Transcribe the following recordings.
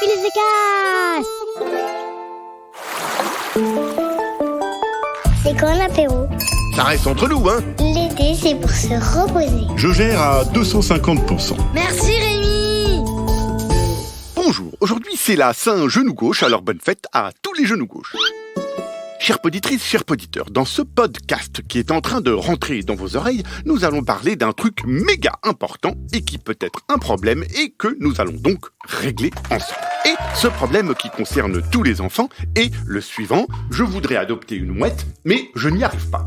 Billy the Cat. C'est quand l'apéro? Ça reste entre nous, hein. L'été, c'est pour se reposer. Je gère à 250%. Merci Rémi. Bonjour, aujourd'hui c'est la Saint-Genou gauche, alors bonne fête à tous les genoux gauches. Chères poditrices, chers poditeurs, dans ce podcast qui est en train de rentrer dans vos oreilles, nous allons parler d'un truc méga important et qui peut être un problème et que nous allons donc régler ensemble. Et ce problème qui concerne tous les enfants est le suivant: je voudrais adopter une mouette, mais je n'y arrive pas.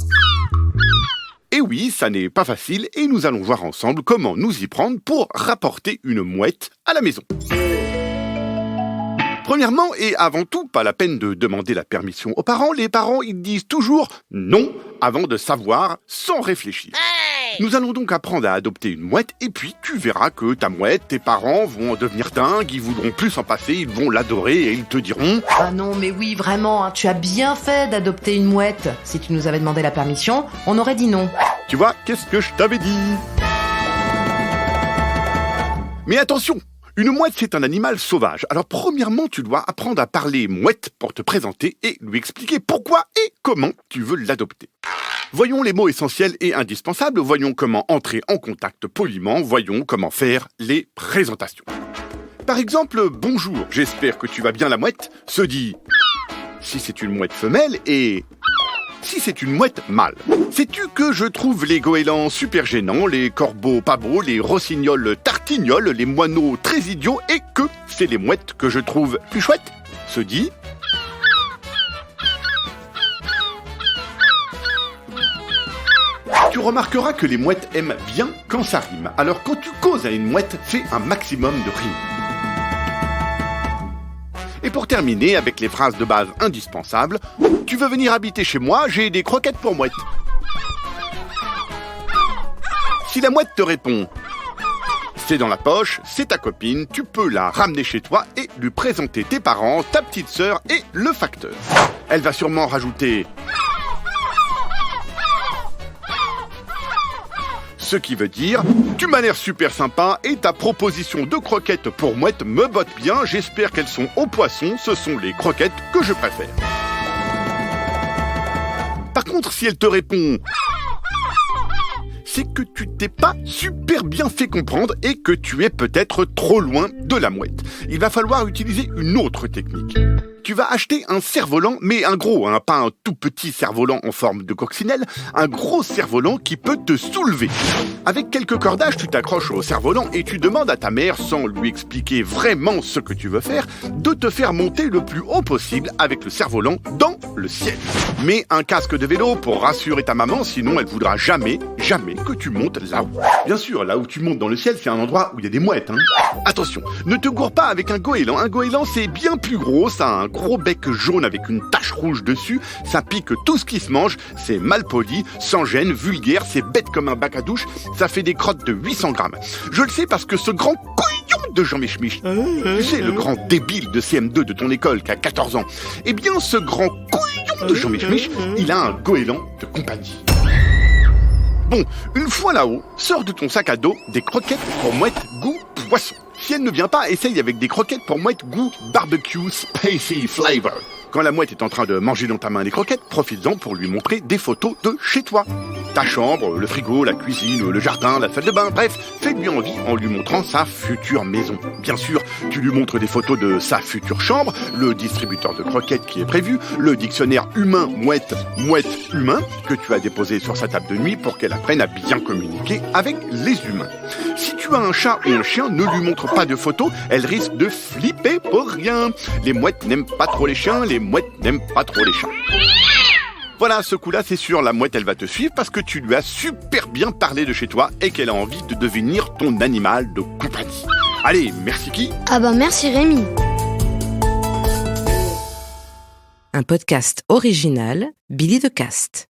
Et oui, ça n'est pas facile et nous allons voir ensemble comment nous y prendre pour rapporter une mouette à la maison. Premièrement et avant tout, pas la peine de demander la permission aux parents. Les parents, ils disent toujours non avant de savoir sans réfléchir. Nous allons donc apprendre à adopter une mouette et puis tu verras que ta mouette, tes parents vont en devenir dingues, ils voudront plus s'en passer, ils vont l'adorer et ils te diront: Ah non, mais oui, vraiment, hein, tu as bien fait d'adopter une mouette. Si tu nous avais demandé la permission, on aurait dit non. tu vois, qu'est-ce que je t'avais dit? Mais attention! Une mouette, c'est un animal sauvage. Alors premièrement, tu dois apprendre à parler mouette pour te présenter et lui expliquer pourquoi et comment tu veux l'adopter. Voyons les mots essentiels et indispensables, voyons comment entrer en contact poliment, voyons comment faire les présentations. Par exemple, bonjour, j'espère que tu vas bien la mouette, se dit si c'est une mouette femelle et si c'est une mouette mâle. Sais-tu que je trouve les goélands super gênants, les corbeaux pas beaux, les rossignols tartignols, les moineaux très idiots et que c'est les mouettes que je trouve plus chouettes? Se dit tu remarqueras que les mouettes aiment bien quand ça rime. Alors quand tu causes à une mouette, fais un maximum de rimes. Et pour terminer, avec les phrases de base indispensables, tu veux venir habiter chez moi, j'ai des croquettes pour mouette. Si la mouette te répond c'est dans la poche, c'est ta copine, tu peux la ramener chez toi et lui présenter tes parents, ta petite sœur et le facteur. Elle va sûrement rajouter ce qui veut dire tu m'as l'air super sympa et ta proposition de croquettes pour mouette me botte bien, j'espère qu'elles sont au poisson, ce sont les croquettes que je préfère. Par contre, si elle te répond c'est que tu t'es pas super bien fait comprendre et que tu es peut-être trop loin de la mouette. Il va falloir utiliser une autre technique. Tu vas acheter un cerf-volant, mais un gros, hein, pas un tout petit cerf-volant en forme de coccinelle, un gros cerf-volant qui peut te soulever. Avec quelques cordages, tu t'accroches au cerf-volant et tu demandes à ta mère, sans lui expliquer vraiment ce que tu veux faire, de te faire monter le plus haut possible avec le cerf-volant dans le ciel. Mets un casque de vélo pour rassurer ta maman, sinon elle voudra jamais que tu montes là-haut. Bien sûr, là où tu montes dans le ciel, c'est un endroit où il y a des mouettes, hein. Attention, ne te gourre pas avec un goéland. Un goéland, c'est bien plus gros, ça a un gros bec jaune avec une tache rouge dessus, ça pique tout ce qui se mange, c'est mal poli, sans gêne, vulgaire, c'est bête comme un bac à douche, ça fait des crottes de 800 grammes. Je le sais parce que ce grand couillon de Jean Michemich, tu sais, le grand débile de CM2 de ton école qui a 14 ans, eh bien ce grand couillon de Jean Michemich, il a un goéland de compagnie. Bon, une fois là-haut, sors de ton sac à dos des croquettes pour mouette goût poisson. Si elle ne vient pas, essaye avec des croquettes pour mouette goût barbecue spicy flavor. Quand la mouette est en train de manger dans ta main les croquettes, profites-en pour lui montrer des photos de chez toi. Ta chambre, le frigo, la cuisine, le jardin, la salle de bain, bref, fais-lui envie en lui montrant sa future maison. Bien sûr, tu lui montres des photos de sa future chambre, le distributeur de croquettes qui est prévu, le dictionnaire humain-mouette, mouette-humain que tu as déposé sur sa table de nuit pour qu'elle apprenne à bien communiquer avec les humains. Si tu as un chat ou un chien, ne lui montre pas de photos, elle risque de flipper pour rien. Les mouettes n'aiment pas trop les chiens, les mouettes n'aiment pas trop les chats. Voilà, ce coup-là, c'est sûr, la mouette, elle va te suivre parce que tu lui as super bien parlé de chez toi et qu'elle a envie de devenir ton animal de compagnie. Allez, merci qui? Ah bah merci Rémi. Un podcast original, Billy the Cat.